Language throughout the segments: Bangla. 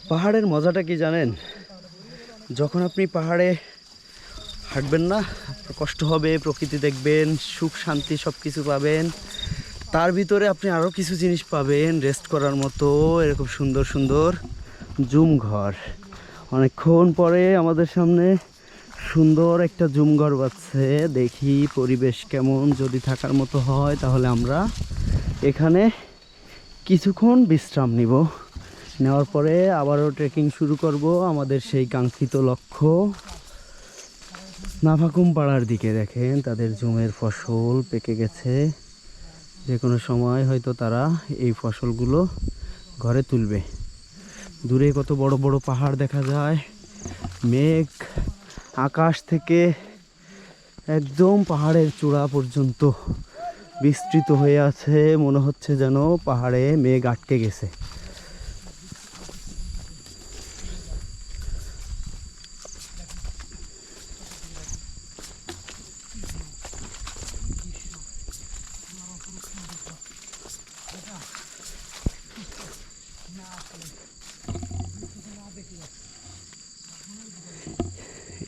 পাহাড়ের মজাটা কি জানেন? যখন আপনি পাহাড়ে হাঁটবেন না, আপনার কষ্ট হবে, প্রকৃতি দেখবেন, সুখ শান্তি সব কিছু পাবেন। তার ভিতরে আপনি আরও কিছু জিনিস পাবেন রেস্ট করার মতো, এরকম সুন্দর সুন্দর জুম ঘর। অনেকক্ষণ পরে আমাদের সামনে সুন্দর একটা জুম ঘর পাচ্ছে। দেখি পরিবেশ কেমন, যদি থাকার মতো হয় তাহলে আমরা এখানে কিছুক্ষণ বিশ্রাম নিব। নেওয়ার পরে আবারও ট্রেকিং শুরু করব আমাদের সেই কাঙ্ক্ষিত লক্ষ্য নাফাকুম পাড়ার দিকে। দেখেন তাদের জুমের ফসল পেকে গেছে, যে কোনো সময় হয়তো তারা এই ফসলগুলো ঘরে তুলবে। দূরে কত বড় বড় পাহাড় দেখা যায়, মেঘ আকাশ থেকে একদম পাহাড়ের চূড়া পর্যন্ত বিস্তৃত হয়ে আছে। মনে হচ্ছে যেন পাহাড়ে মেঘ আটকে গেছে।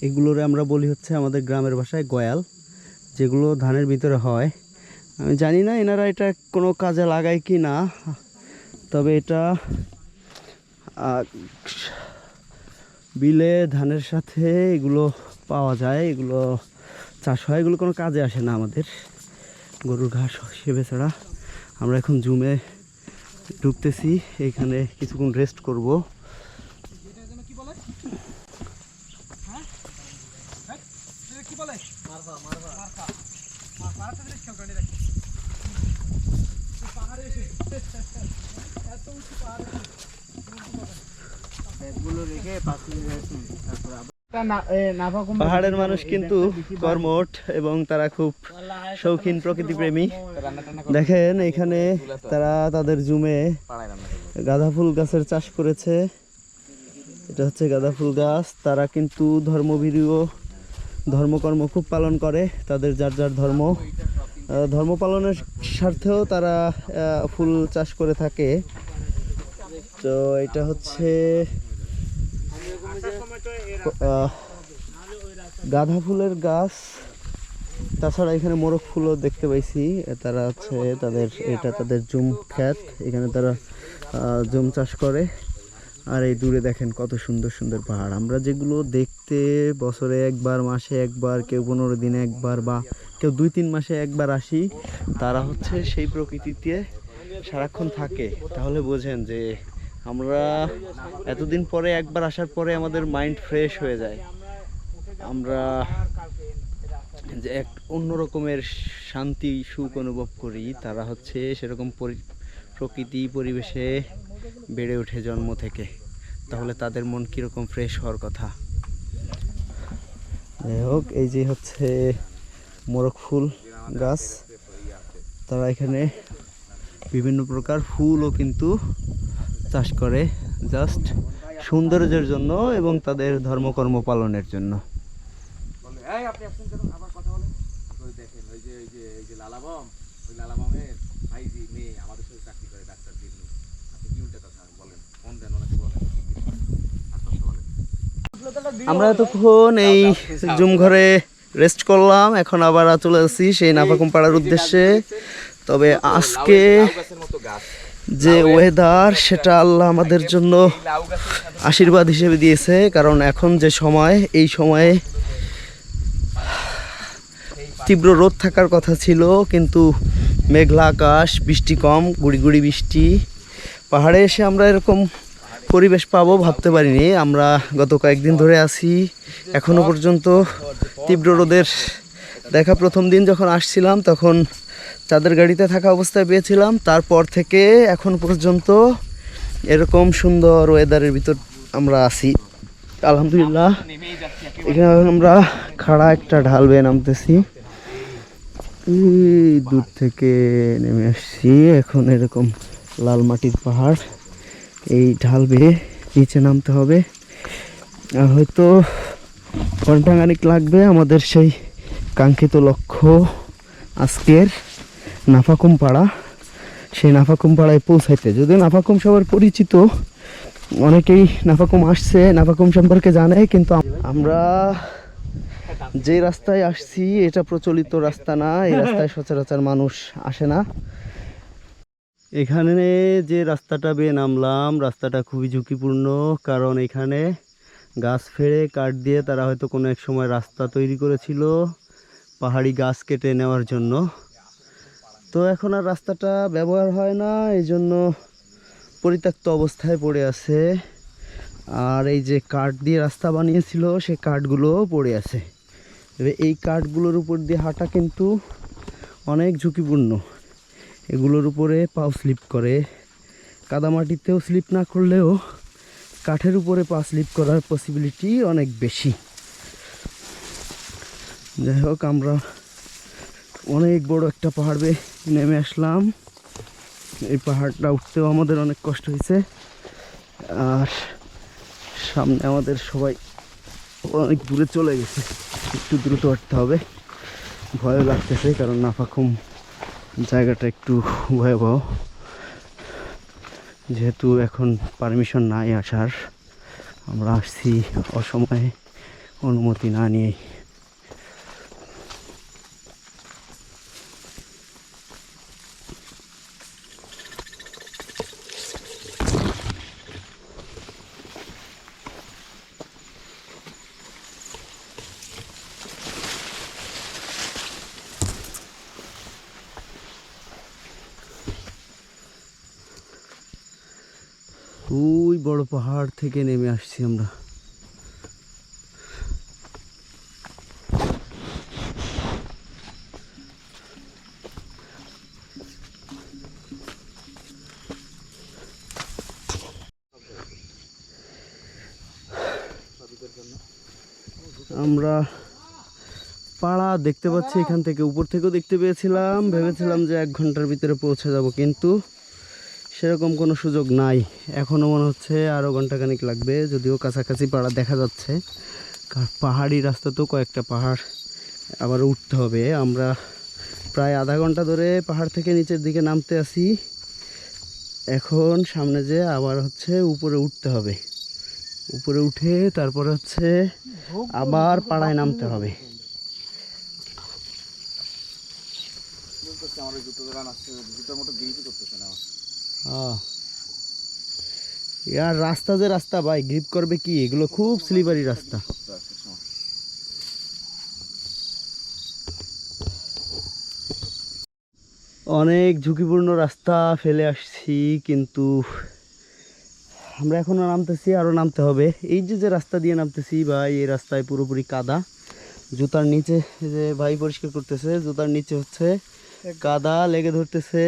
এগুলোরে আমরা বলি হচ্ছে আমাদের গ্রামের ভাষায় গয়াল, যেগুলো ধানের ভিতরে হয়। আমি জানি না এনারা এটা কোনো কাজে লাগায় কি না, তবে এটা বিলে ধানের সাথে এগুলো পাওয়া যায়, এগুলো চাষ হয়। এগুলো কোনো কাজে আসে না আমাদের, গরুর ঘাস হিসেবে ছাড়া। আমরা এখন জুমে ঢুকতেছি, এখানে কিছুক্ষণ রেস্ট করব। পাহাড়ের মানুষ কিন্তু কর্মঠ এবং তারা খুব শৌখিন প্রকৃতিপ্রেমী। দেখেন এখানে তারা তাদের জুমে গাঁদা ফুল গাছের চাষ করেছে। এটা হচ্ছে গাঁদা ফুল গাছ। তারা কিন্তু ধর্মভীরু, ধর্মকর্ম খুব পালন করে। তাদের যার যার ধর্ম পালনের স্বার্থেও তারা ফুল চাষ করে থাকে। তো এটা হচ্ছে গাঁদা ফুলের গাছ। তাছাড়া এখানে মোরগ ফুলও দেখতে পাইছি। তারা হচ্ছে এটা তাদের জুম ক্ষেত, এখানে তারা জুম চাষ করে। আর এই দূরে দেখেন কত সুন্দর সুন্দর পাহাড়। আমরা যেগুলো দেখতে বছরে একবার, মাসে একবার, কেউ 15 দিনে একবার, বা কেউ 2-3 মাসে একবার আসি, তারা হচ্ছে সেই প্রকৃতিতে সারাক্ষণ থাকে। তাহলে বোঝেন যে আমরা এতদিন পরে একবার আসার পরে আমাদের মাইন্ড ফ্রেশ হয়ে যায়। আমরা যে এক অন্য রকমের শান্তি সুখ অনুভব করি, তারা হচ্ছে সেরকম প্রকৃতি পরিবেশে বেড়ে ওঠে জন্ম থেকে। তাহলে তাদের মন কীরকম ফ্রেশ হওয়ার কথা। যাই হোক, এই যে হচ্ছে মোরগ ফুল গাছ। তারা এখানে বিভিন্ন প্রকার ফুলও কিন্তু চাষ করে, জাস্ট সৌন্দর্যের জন্য এবং তাদের ধর্মকর্ম পালনের জন্য। আমরা এতক্ষণ এই জুম ঘরে রেস্ট করলাম, এখন আবার চলে যাচ্ছি সেই নাফাকুম পাড়ার উদ্দেশ্যে। তবে আজকে যে ওয়েদার, সেটা আল্লাহ আমাদের জন্য আশীর্বাদ হিসেবে দিয়েছে। কারণ এখন যে সময়, এই সময়ে তীব্র রোদ থাকার কথা ছিল, কিন্তু মেঘলা আকাশ, বৃষ্টি কম, গুড়ি গুড়ি বৃষ্টি। পাহাড়ে এসে আমরা এরকম পরিবেশ পাবো ভাবতে পারিনি। আমরা গত কয়েকদিন ধরে আছি, এখনো পর্যন্ত তীব্র রোদের দেখা। প্রথম দিন যখন আসছিলাম তখন চাঁদের গাড়িতে থাকা অবস্থায় পেয়েছিলাম। তারপর থেকে এখন পর্যন্ত এরকম সুন্দর ওয়েদারের ভিতর আমরা আছি, আলহামদুলিল্লাহ। এখানে আমরা খাড়া একটা ঢাল বেয়ে নামতেছি, দূর থেকে নেমে আসছি। এখন এরকম লাল মাটির পাহাড়, এই ঢাল বেয়ে নিচে নামতে হবে। আর হয়তো ঘন্টাখানিক লাগবে আমাদের সেই কাঙ্ক্ষিত লক্ষ্য আজকের নাফাকুম পাড়া সেই নাফাকুম পাড়ায় পৌঁছাইতে। যদিও নাফাকুম সবার পরিচিত, অনেকেই নাফাকুম আসছে, নাফাকুম সম্পর্কে জানে, কিন্তু আমরা যে রাস্তায় আসছি এটা প্রচলিত রাস্তা না, এই রাস্তায় সচরাচর মানুষ আসে না। এখানে যে রাস্তাটা বেয়ে নামলাম, রাস্তাটা খুবই ঝুঁকিপূর্ণ, কারণ এখানে গাছ ফেড়ে কাঠ দিয়ে তারা হয়তো কোনো এক সময় রাস্তা তৈরি করেছিল পাহাড়ি গাছ কেটে নেওয়ার জন্য। তো এখন আর রাস্তাটা ব্যবহার হয় না, এই জন্য পরিত্যক্ত অবস্থায় পড়ে আছে। আর এই যে কাঠ দিয়ে রাস্তা বানিয়েছিল সেই কাঠগুলোও পড়ে আছে। এই কাঠগুলোর উপর দিয়ে হাঁটা কিন্তু অনেক ঝুঁকিপূর্ণ। এগুলোর উপরে পাও স্লিপ করে, কাদামাটিতেও স্লিপ না করলেও কাঠের উপরে পা স্লিপ করার পসিবিলিটি অনেক বেশি। যাই হোক, আমরা অনেক বড় একটা পাহাড় বেয়ে নেমে আসলাম। এই পাহাড়টা উঠতেও আমাদের অনেক কষ্ট হয়েছে, আর সামনে আমাদের সবাই অনেক দূরে চলে গেছে, একটু দ্রুত হাঁটতে হবে। ভয়ও লাগতেছে, কারণ নাফাকুম জায়গাটা একটু ভয়াবহ, যেহেতু এখন পারমিশন নাই আসার। আমরা আসছি অসময়ে, অনুমতি না নিয়েই। ওই বড় পাহাড় থেকে নেমে আসছি আমরা। আমরা পাড়া দেখতে পাচ্ছি এখান থেকে, উপর থেকেও দেখতে পেয়েছিলাম, ভেবেছিলাম যে 1 ঘন্টার ভিতরে পৌঁছে যাব, কিন্তু সেরকম কোনো সুযোগ নাই। এখনও মনে হচ্ছে আরও ঘন্টাখানিক লাগবে, যদিও কাছাকাছি পাড়া দেখা যাচ্ছে। পাহাড়ি রাস্তা তো, কয়েকটা পাহাড় আবার উঠতে হবে। আমরা প্রায় আধা ঘন্টা ধরে পাহাড় থেকে নিচের দিকে নামতে আসি, এখন সামনে যে আবার হচ্ছে উপরে উঠতে হবে। উপরে উঠে তারপরে হচ্ছে আবার পাড়ায় নামতে হবে। ইয়ার রাস্তা যে রাস্তা ভাই, গ্রিপ করবে কি? এগুলো খুব স্লিপারি রাস্তা। অনেক ঝুঁকিপূর্ণ রাস্তা ফেলে আসছি, কিন্তু আমরা এখনো নামতেছি, আরও নামতে হবে। এই যে রাস্তা দিয়ে নামতেছি ভাই, এই রাস্তায় পুরোপুরি কাদা। জুতার নিচে যে ভাই পরিষ্কার করতেছে, জুতার নিচে হচ্ছে কাদা লেগে ধরতেছে।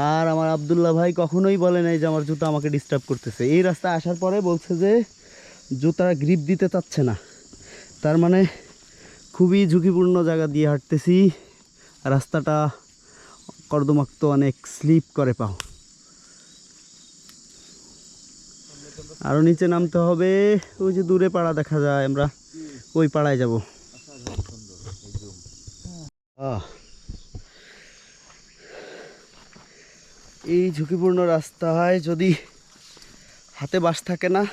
আর আমার আব্দুল্লাহ ভাই কখনোই বলে নাই যে আমার জুতা আমাকে ডিস্টার্ব করতেছে। এই রাস্তায় আসার পরে বলছে যে জুতা গ্রিপ দিতে চাচ্ছে না। তার মানে খুবই ঝুঁকিপূর্ণ জায়গা দিয়ে হাঁটতেছি। রাস্তাটা কর্দমাক্ত, অনেক স্লিপ করে পাও। আরও নিচে নামতে হবে। ওই যে দূরে পাড়া দেখা যায়, আমরা ওই পাড়ায় যাব। এই ঝুঁকিপূর্ণ রাস্তায় যদি হাতে বাঁশ থাকে না,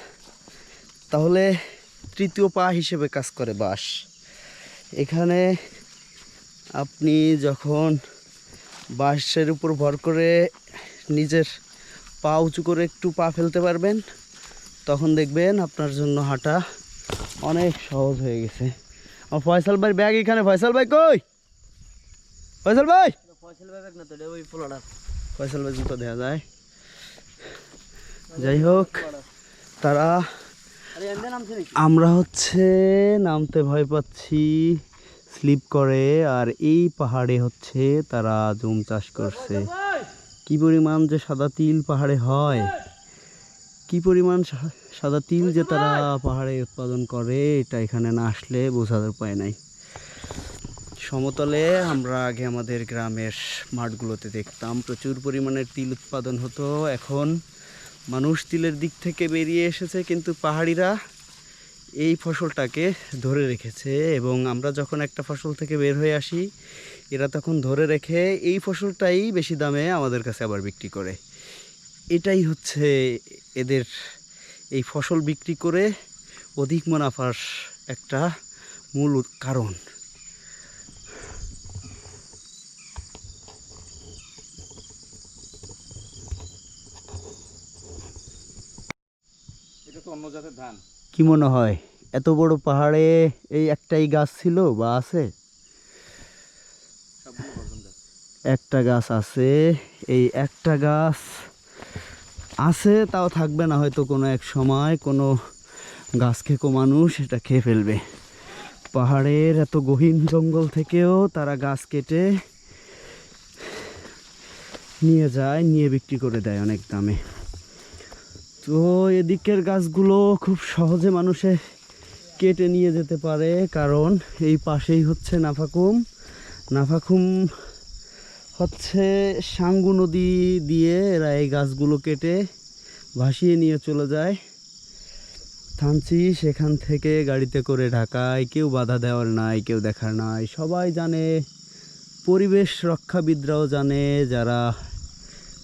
তাহলে তৃতীয় পা হিসেবে কাজ করে বাঁশ। এখানে আপনি যখন বাঁশের উপর ভর করে নিজের পা উঁচু করে একটু পা ফেলতে পারবেন, তখন দেখবেন আপনার জন্য হাঁটা অনেক সহজ হয়ে গেছে। আমার ফয়সাল ভাই ব্যাগ এখানে। ফয়সাল ভাই কই? ফয়সাল ভাই, ফয়সাল ভাই জুতো দেওয়া যায়। যাই হোক, তারা আমরা হচ্ছে নামতে ভয় পাচ্ছি, স্লিপ করে। আর এই পাহাড়ে হচ্ছে তারা জুম চাষ করছে। কি পরিমাণ যে সাদা তিল পাহাড়ে হয়, কি পরিমাণ সাদা তিল যে তারা পাহাড়ে উৎপাদন করে, এটা এখানে না আসলে বোঝার উপায় নাই। সমতলে আমরা আগে আমাদের গ্রামের মাঠগুলোতে দেখতাম প্রচুর পরিমাণের তিল উৎপাদন হতো। এখন মানুষ তিলের দিক থেকে বেরিয়ে এসেছে, কিন্তু পাহাড়িরা এই ফসলটাকে ধরে রেখেছে। এবং আমরা যখন একটা ফসল থেকে বের হয়ে আসি, এরা তখন ধরে রেখে এই ফসলটাই বেশি দামে আমাদের কাছে আবার বিক্রি করে। এটাই হচ্ছে এদের এই ফসল বিক্রি করে অধিক মুনাফার একটা মূল কারণ। এটা তো অন্য জাতের ধান। কি মনে হয় এত বড় পাহাড়ে এই একটাই গাছ ছিল বা আছে? সবগুলো বর্জন গাছ। একটা গাছ আছে, এই একটা গাছ আছে, তাও থাকবে না হয়তো কোনো এক সময় কোনো গাছ খেকো মানুষ এটা খেয়ে ফেলবে। পাহাড়ের এত গহীন জঙ্গল থেকেও তারা গাছ কেটে নিয়ে যায়, নিয়ে বিক্রি করে দেয় অনেক দামে। তো এদিকের গাছগুলো খুব সহজে মানুষে কেটে নিয়ে যেতে পারে, কারণ এই পাশেই হচ্ছে নাফাকুম। নাফাকুম হচ্ছে সাঙ্গু নদী দিয়ে এরা এই গাছগুলো কেটে ভাসিয়ে নিয়ে চলে যায় থানচি। সেখান থেকে গাড়িতে করে ঢাকায়, কেউ বাধা দেওয়ার নাই, কেউ দেখার নাই, সবাই জানে, পরিবেশ রক্ষাবিদরাও জানে, যারা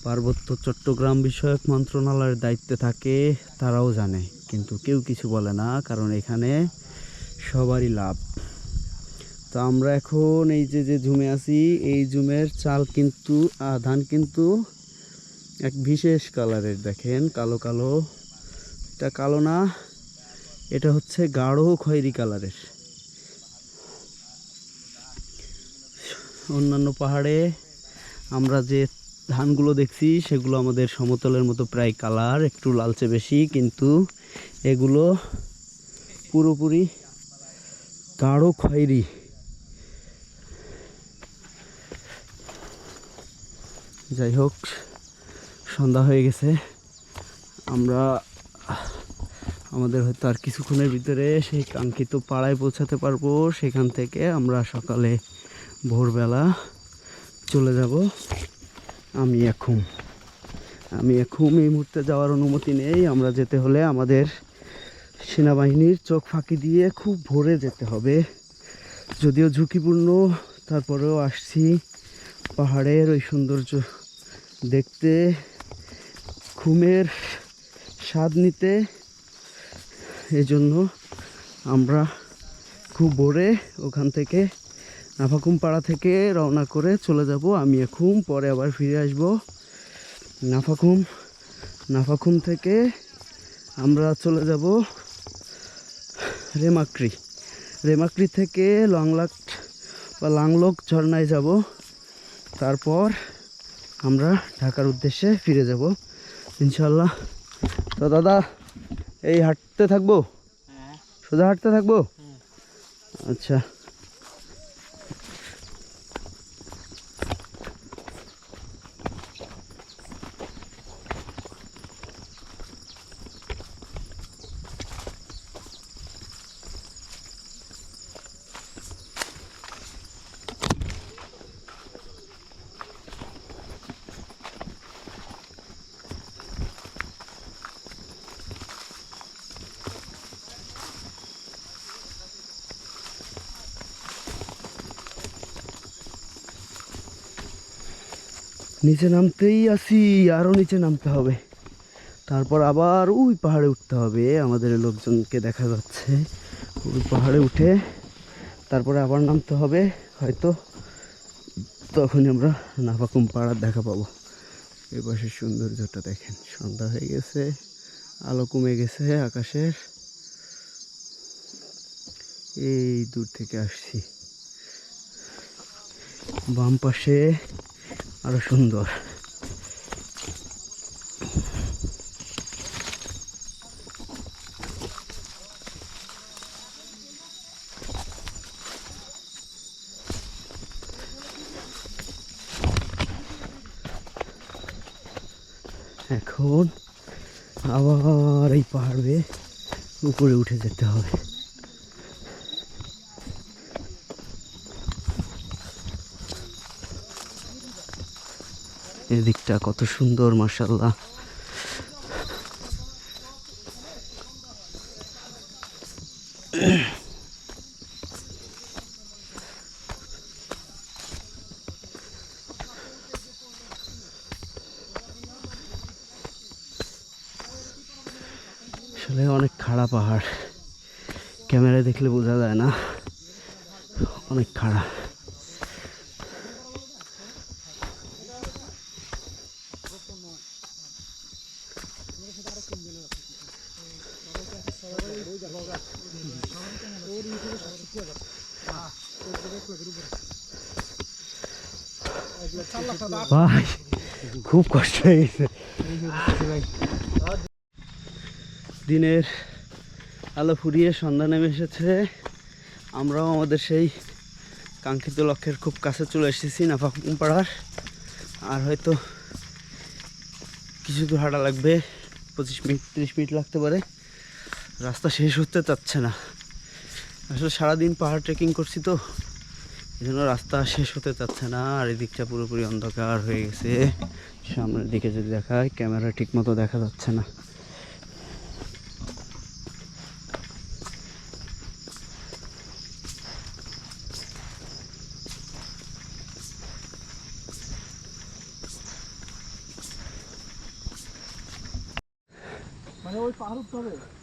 পার্বত্য চট্টগ্রাম বিষয়ক মন্ত্রণালয়ের দায়িত্বে থাকে তারাও জানে, কিন্তু কেউ কিছু বলে না, কারণ এখানে সবারই লাভ। তো আমরা এখন এই যে জুমে আছি, এই জুমের চাল কিন্তু ধান কিন্তু এক বিশেষ কালারের, দেখেন কালো কালো। এটা কালো না, এটা হচ্ছে গাঢ় খয়েরি কালারের। অন্যান্য পাহাড়ে আমরা যে ধানগুলো দেখছি সেগুলো আমাদের সমতলের মতো প্রায় কালার, একটু লালচে বেশি, কিন্তু এগুলো পুরোপুরি গাঢ় খয়েরি। যাই হোক, সন্ধ্যা হয়ে গেছে, আমরা আমাদের হয়তো আর কিছুক্ষণের ভিতরে সেই কাঙ্ক্ষিত পাড়ায় পৌঁছাতে পারবো। সেখান থেকে আমরা সকালে ভোরবেলা চলে যাব। আমি এখন এই মুহূর্তে যাওয়ার অনুমতি নেই। আমরা যেতে হলে আমাদের সেনাবাহিনীর চোখ ফাঁকি দিয়ে খুব ভোরে যেতে হবে, যদিও ঝুঁকিপূর্ণ, তারপরেও আসছি পাহাড়ের ওই সৌন্দর্য দেখতে, ঘুমের স্বাদ নিতে। এজন্য আমরা খুব ভোরে ওখান থেকে নাফাকুম পাড়া থেকে রওনা করে চলে যাব আমি এখন, পরে আবার ফিরে আসব নাফাকুম থেকে আমরা চলে যাব রেমাক্রি থেকে লাংলক ঝর্ণায় যাব, তারপর আমরা ঢাকার উদ্দেশ্যে ফিরে যাব ইনশাল্লাহ। তো দাদা, এই হাঁটতে থাকবো? সোজা হাঁটতে থাকবো? আচ্ছা। নিচে নামতেই আসি, আরও নিচে নামতে হবে, তারপর আবার ওই পাহাড়ে উঠতে হবে। আমাদের লোকজনকে দেখা যাচ্ছে ওই পাহাড়ে উঠে তারপরে আবার নামতে হবে, হয়তো তখনই আমরা নাফাকুম পাহাড় দেখা পাবো। এই পাশের সৌন্দর্যটা দেখেন, সন্ধ্যা হয়ে গেছে, আলো কমে গেছে আকাশের। এই দূর থেকে আসছি, বাম পাশে আরো সুন্দর। এখন আবার এই পাহাড় বেয়ে উপরে উঠে যেতে হবে। এদিকটা কত সুন্দর, মাশাআল্লাহ। আসলে অনেক খাড়া পাহাড়, ক্যামেরায় দেখলে বোঝা যায় না, অনেক খাড়া। ভাই খুব কষ্ট হয়ে গেছে। দিনের আলো ফুরিয়ে সন্ধ্যা নেমে এসেছে, আমরাও আমাদের সেই কাঙ্ক্ষিত লক্ষ্যের খুব কাছে চলে এসেছি নাফাখুম পাড়ার। আর হয়তো কিছু দূর হাঁটা লাগবে, 25 মিনিট 30 মিনিট লাগতে পারে। রাস্তা শেষ হতে চাচ্ছে না, আসলে সারাদিন পাহাড় ট্রেকিং করছি তো, এই জন্য রাস্তা শেষ হতে চাচ্ছে না। আর এই দিকটা পুরোপুরি অন্ধকার হয়ে গেছে, সামনের দিকে যদি দেখায় ক্যামেরা ঠিক মতো দেখা যাচ্ছে না।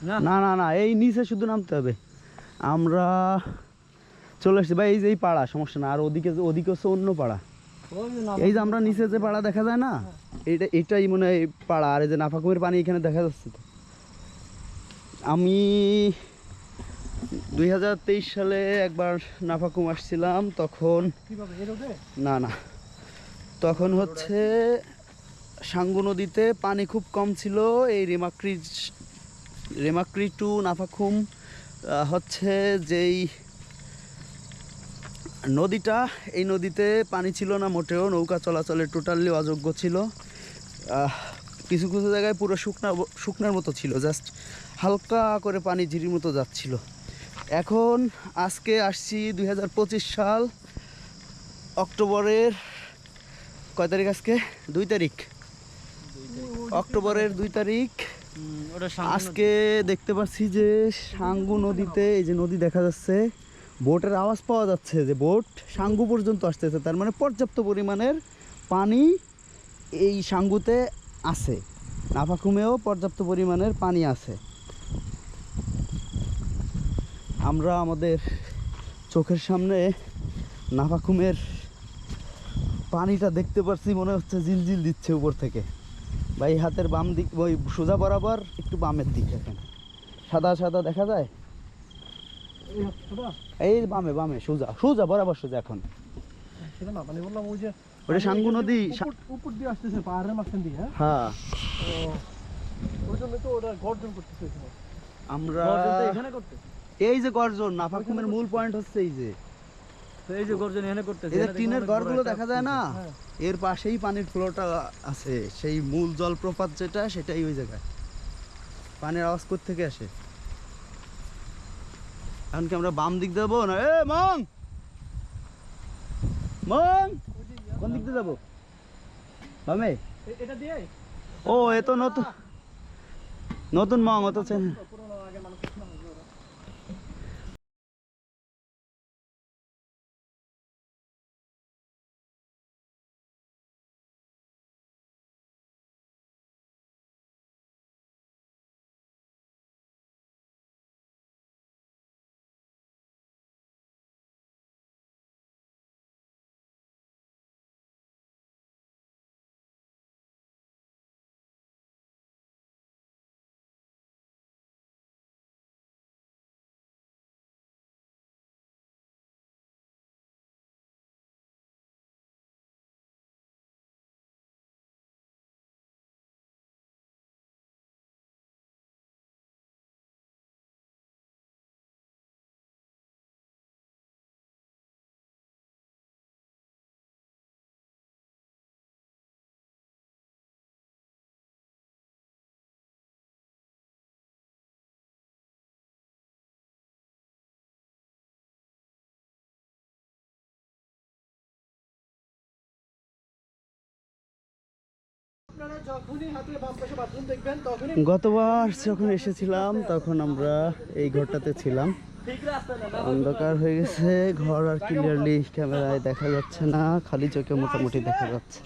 না না না, এই নিচে শুধু নামতে হবে। আমরা চলে এসছি ভাই, এই যে এই পাড়া, সমস্যা না। আর ওদিকে ওদিকে হচ্ছে অন্য পাড়া, এই যে আমরা নিচে যে পাড়া দেখা যায় না, এটাই মনে হয় পাড়া। আর এই যে নাফাখুমের পানি এখানে দেখা যাচ্ছে। তো আমি 2023 সালে একবার নাফাখুম আসছিলাম, তখন না না, তখন হচ্ছে সাঙ্গু নদীতে পানি খুব কম ছিল। এই রেমাক্রি টু নাফাখুম হচ্ছে যেই নদীটা, এই নদীতে পানি ছিল না মোটেও, নৌকা চলাচলের টোটালি অযোগ্য ছিল। কিছু কিছু জায়গায় পুরো শুকনার মতো ছিল, জাস্ট হালকা করে পানি ঝিরির মতো যাচ্ছিল। এখন আজকে আসছি 2025 সাল অক্টোবরের কয় তারিখ, আজকে 2 তারিখ, অক্টোবরের 2 তারিখ। আজকে দেখতে পাচ্ছি যে সাঙ্গু নদীতে, এই যে নদী দেখা যাচ্ছে, বোটের আওয়াজ পাওয়া যাচ্ছে যে বোট সাঙ্গু পর্যন্ত আসতেছে। তার মানে পর্যাপ্ত পরিমাণের পানি এই সাঙ্গুতে আছে, নাফাখুমেও পর্যাপ্ত পরিমাণের পানি আছে। আমরা আমাদের চোখের সামনে নাফাখুমের পানিটা দেখতে পাচ্ছি, মনে হচ্ছে জিলজিল দিচ্ছে উপর থেকে। ভাই হাতের বাম দিক, ওই সোজা বরাবর একটু বামের দিক দেখেন, সাদা সাদা দেখা যায়। এই বামে বামে সোজা সোজা বরাবর সোজা। এখন ওটা সাঙ্গু নদী উপর দিয়ে আসতেছে পাহাড়ের মাঝখান দিয়ে। হ্যাঁ, ওই জন্য তো ওটা গর্জন করতেছে। আমরা এখানে করতে, এই যে গর্জন নাফাখুমের মূল পয়েন্ট হচ্ছে এই যে, এই যে গর্জন এখানে করতেছে, এই টিনের ঘরগুলো দেখা যায় না, এর পাশেই পানির ফ্লোটা আছে। সেই মূল জলপ্রপাত যেটা, সেটাই ওই জায়গায়। পানির আওয়াজ কোথা থেকে আসে? এখন কি আমরা বাম দিক যাবো না? এ মং মং, কোন দিক দিয়ে যাবো? বামে এটা দিয়ে। ও এ তো নতুন নতুন মং, ও তো গতবার যখন এসেছিলাম তখন আমরা এই ঘরটাতে ছিলাম। অন্ধকার হয়ে গেছে, ঘর আর ক্লিয়ারলি ক্যামেরায় দেখা যাচ্ছে না, খালি চোখে মোটামুটি দেখা যাচ্ছে।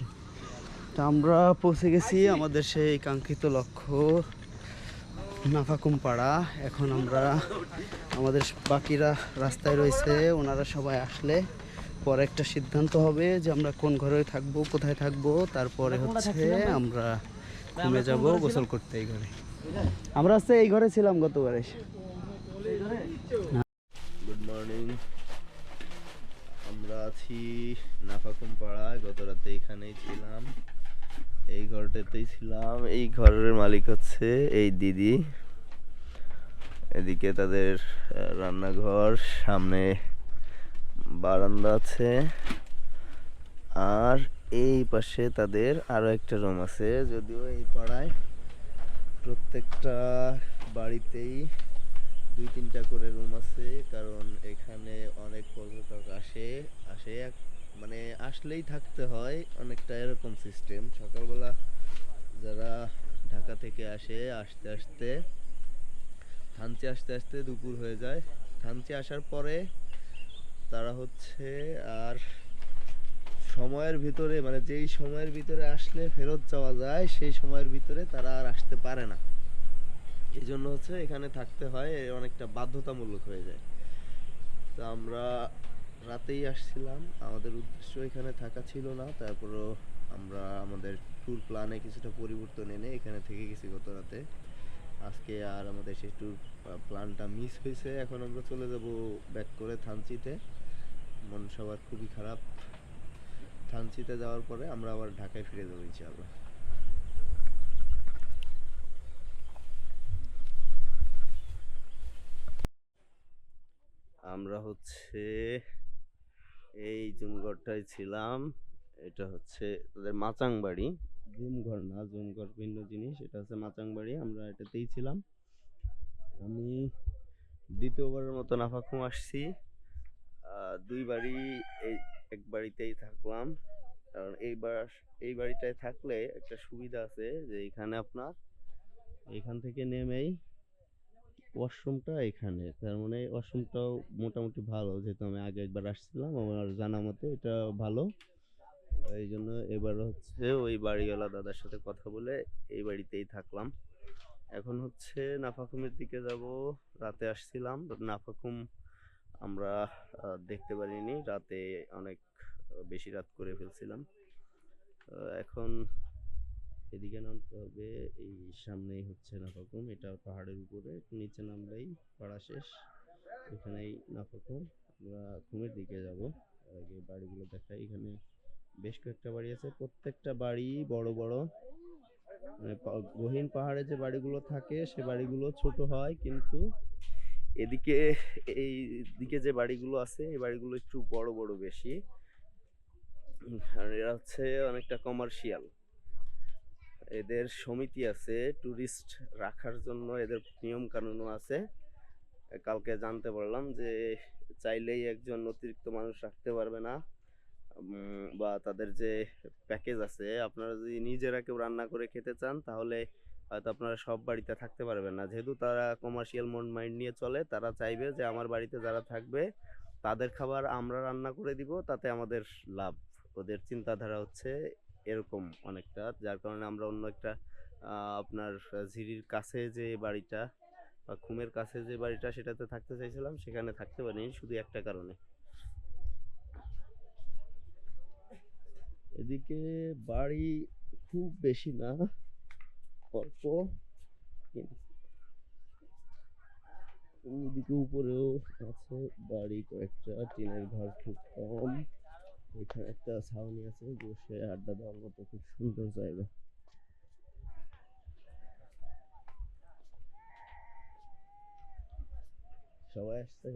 তা আমরা পৌঁছে গেছি আমাদের সেই কাঙ্ক্ষিত লক্ষ্য নাফাকুম পাড়া। এখন আমরা আমাদের বাকিরা রাস্তায় রয়েছে, ওনারা সবাই আসলে পরে একটা সিদ্ধান্ত হবে যে আমরা কোন ঘরে থাকবো, কোথায় থাকবো। তারপরে হচ্ছে আমরা ঘুমে যাব গোসল করতে এই ঘরে। আমরা হচ্ছে এই ঘরে ছিলাম গতবারে। Good morning. আমরা আছি নাফাকুম পাড়ায়, গত রাতে এখানেই ছিলাম, এই ঘরটাতেই ছিলাম। এই ঘরের মালিক হচ্ছে এই দিদি। এদিকে তাদের রান্নাঘর, সামনে বারান্দা আছে, আর এই পাশে তাদের আরো একটা রুম আছে। যদিও এই পাড়ায় প্রত্যেকটা বাড়িতেই 2-3টা করে রুম আছে, কারণ এখানে অনেক পর্যটক আসে মানে আসলেই থাকতে হয়, অনেকটা এরকম সিস্টেম। সকালবেলা যারা ঢাকা থেকে আসতে আসতে থানচি আসতে আসতে দুপুর হয়ে যায়। থানচি আসার পরে তারা হচ্ছে আর সময়ের ভিতরে, মানে যেই সময়ের ভিতরে আসলে ফেরত যাওয়া যায় সেই সময়ের ভিতরে তারা আর আসতে পারে না। এই জন্য হচ্ছে এখানে থাকতে হয়, অনেকটা বাধ্যতামূলক হয়ে যায়। তো আমরা রাতেই আসছিলাম, আমাদের উদ্দেশ্য এখানে থাকা ছিল না, তারপরেও আমরা আমাদের ট্যুর প্ল্যানে কিছুটা পরিবর্তন এনে এখানে থেকে গেছি গত রাতে। আজকে আর আমাদের সেই ট্যুর প্ল্যানটা মিস হয়েছে। এখন আমরা চলে যাব ব্যাক করে থানচিতে। মন সবার খুবই খারাপ। থানচিতে যাওয়ার পরে আমরা আবার ঢাকায় ফিরে যাবো ইনশাআল্লাহ। আমরা হচ্ছে এই জুমঘরটায় ছিলাম। এটা হচ্ছে তাদের মাচাং বাড়ি, জুমঘর না, জুমঘর ভিন্ন জিনিস। এটা হচ্ছে মাচাং বাড়ি, আমরা এটাতেই ছিলাম। আমি দ্বিতীয়বারের মতো নাফাখুম আসছি। দুই বাড়ি এই এক বাড়িতেই থাকলাম, কারণ এই বাড়িটায় থাকলে একটা সুবিধা আছে যে এখানে আপনার এখান থেকে নেমেই ওয়াশরুমটা এখানে, তার মানে ওয়াশরুমটাও মোটামুটি ভালো, যেহেতু আমি আগে একবার আসছিলাম, আমার জানা মতে এটা ভালো। এই জন্য এবার হচ্ছে ওই বাড়িওয়ালা দাদার সাথে কথা বলে এই বাড়িতেই থাকলাম। এখন হচ্ছে নাফাকুমের দিকে যাব। রাতে আসছিলাম, নাফাকুম আমরা দেখতে পারিনি, রাতে অনেক বেশি রাত করে ফেলছিলাম। এখন এদিকে নামতে হবে। এই সামনেই হচ্ছে নাফাকুম, এটা পাহাড়ের উপরে, একটু নিচে নামলেই পাড়া শেষ, এখানেই নাফাকুম। আমরা ঘুমের দিকে যাব, আগে বাড়িগুলো দেখাই। এখানে বেশ কয়েকটা বাড়ি আছে, প্রত্যেকটা বাড়ি বড় বড়। মানে গহীন পাহাড়ে যে বাড়িগুলো থাকে সে বাড়িগুলো ছোট হয়, কিন্তু এদিকে এই দিকে যে বাড়িগুলো আছে এই বাড়িগুলো একটু বড় বড় বেশি। আর এরা হচ্ছে অনেকটা কমার্শিয়াল। এদের সমিতি আছে টুরিস্ট রাখার জন্য, এদের নিয়ম কানুনও আছে। কালকে জানতে পারলাম যে চাইলেই একজন অতিরিক্ত মানুষ রাখতে পারবে না, বা তাদের যে প্যাকেজ আছে, আপনারা যদি নিজেরা কেউ রান্না করে খেতে চান তাহলে হয়তো আপনারা সব বাড়িতে থাকতে পারবেন না। যেহেতু তারা কমার্শিয়াল মাইন্ড নিয়ে চলে, তারা চাইবে যে আমার বাড়িতে যারা থাকবে তাদের খাবার আমরা রান্না করে দিব, তাতে আমাদের লাভ। ওদের চিন্তাধারা হচ্ছে এরকম অনেকটা, যার কারণে আমরা অন্য একটা আপনার ঝিরির কাছে যে বাড়িটা বা খুমের কাছে যে বাড়িটা সেটাতে থাকতে চাইছিলাম, সেখানে থাকতে পারিনি শুধু একটা কারণে। এদিকে বাড়ি খুব বেশি না, অল্প। এদিকে উপরেও আছে বাড়ি কয়েকটা, টিনের ঘর খুব কম। এখানে একটা ছাউনি আছে, বসে আড্ডা দেওয়ার মতো খুব সুন্দর জায়গা। সবাই আসছে।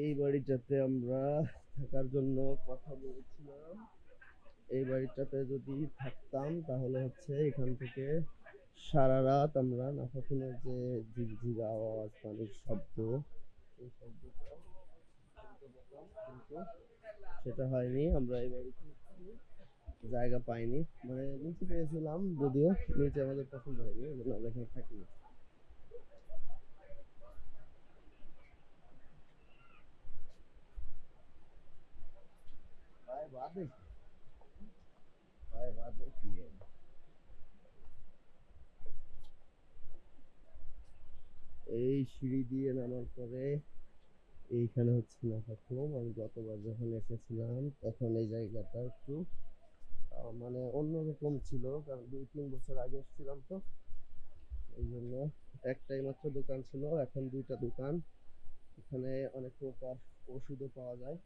এই বাড়িটাতে আমরা থাকার জন্য কথা বলেছিলাম। এই বাড়িটাতে যদি থাকতাম তাহলে হচ্ছে এখান থেকে সারা রাত আমরা নাফাখুনের যে ঝিরঝির আওয়াজ, পানির শব্দ, এই শব্দটা শুনতে পেতাম, কিন্তু সেটা হয়নি। আমরা এই বাড়িতে জায়গা পাইনি, মানে নিচে পেয়েছিলাম, যদিও নিচে আমাদের পছন্দ হয়নি, এই জন্য আমরা এখানে থাকিনি। ভাই বাদে ভাই বাদে কি হবে? এই সিঁড়ি দিয়ে নামার পরে এইখানে হচ্ছে নাফাখুম। আমি গতবার যখন এসেছিলাম তখন এই জায়গাটা একটু মানে অন্যরকম ছিল, কারণ 2-3 বছর আগে এসেছিলাম তো, এই জন্য একটাই মাত্র দোকান ছিল, এখন 2টা দোকান। এখানে অনেক প্রকার ওষুধও পাওয়া যায়।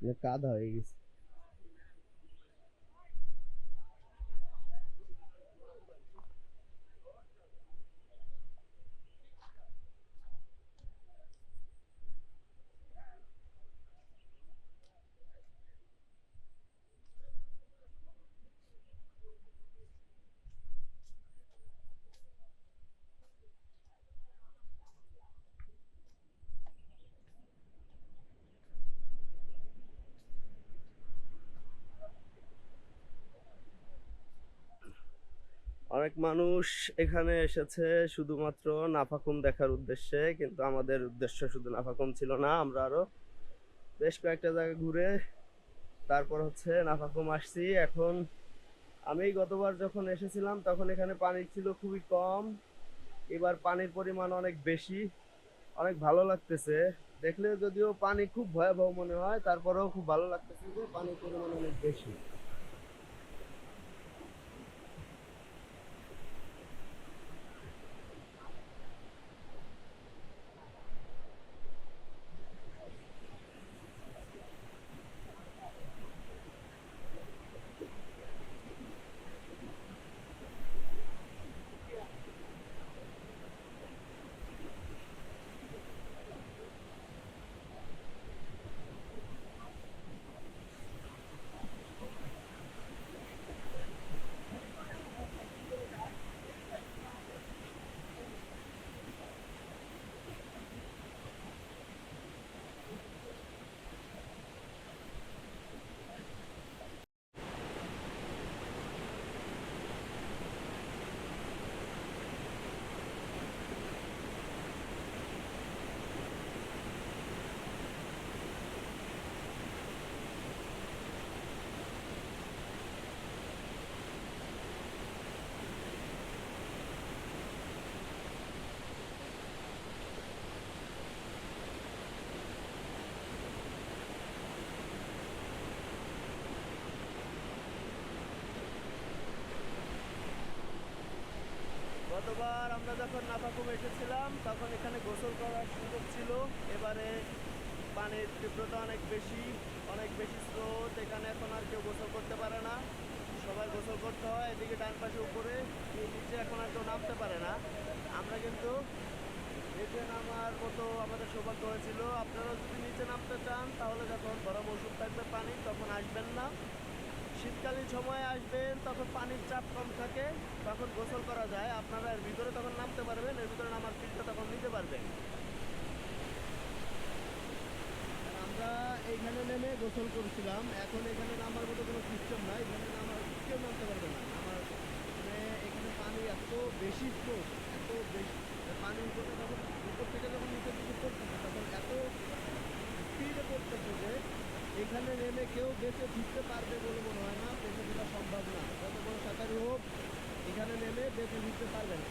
মানে কাদা হয়ে গেছে। অনেক মানুষ এখানে এসেছে শুধুমাত্র নাফাখুম দেখার উদ্দেশ্যে, কিন্তু আমাদের উদ্দেশ্য শুধু নাফাখুম ছিল না। আমরা আরো বেশ কয়েকটা জায়গা ঘুরে তারপর হচ্ছে নাফাখুম আসছি। এখন আমি গতবার যখন এসেছিলাম তখন এখানে পানি ছিল খুবই কম, এবার পানির পরিমাণ অনেক বেশি। অনেক ভালো লাগতেছে দেখলে, যদিও পানি খুব ভয়াবহ মনে হয়, তারপরেও খুব ভালো লাগতেছে যে পানির পরিমাণ অনেক বেশি। গতবার আমরা যখন নাফাখুম এসেছিলাম তখন এখানে গোসল করার সুযোগ ছিল। এবারে পানির তীব্রতা অনেক বেশি, অনেক বেশি স্রোত, এখানে এখন আর কেউ গোসল করতে পারে না, সবাই গোসল করতে হয় এদিকে ডান পাশে উপরে, এই নিচে এখন আর কেউ নামতে পারে না। আমরা কিন্তু নিচে নামার মতো আমাদের সৌভাগ্য হয়েছিল। আপনারাও যদি নিচে নামতে চান তাহলে যখন গরম ওষুধ থাকবে পানি তখন আসবেন না, শীতকালীন সময়ে আসবেন, তখন পানির চাপ কম থাকে, তখন গোসল করা যায়। আপনারা এর ভিতরে তখন নামতে পারবেন, এর ভিতরে নামার ফিলটা তখন নিতে পারবেন। আমরা এইখানে নেমে গোসল করছিলাম, এখন এখানে নামার মতো কোনো সিস্টেম নাই, এখানে নামার কেউ নামতে পারবে না। নামার মানে এখানে পানি এত বেশি স্রোত, এত বেশি পানি উপরে যখন উপর থেকে যখন নিচের দিকে পড়তেছে তখন এত স্পিডে পড়তেছে যে এখানে নেমে কেউ বেঁচে ফিরতে পারবে বলে মনে হয় না, বেঁচে ফেরা সম্ভব না। যত বড় সাঁতারই হোক এখানে নেমে বেঁচে ফিরতে পারবে না।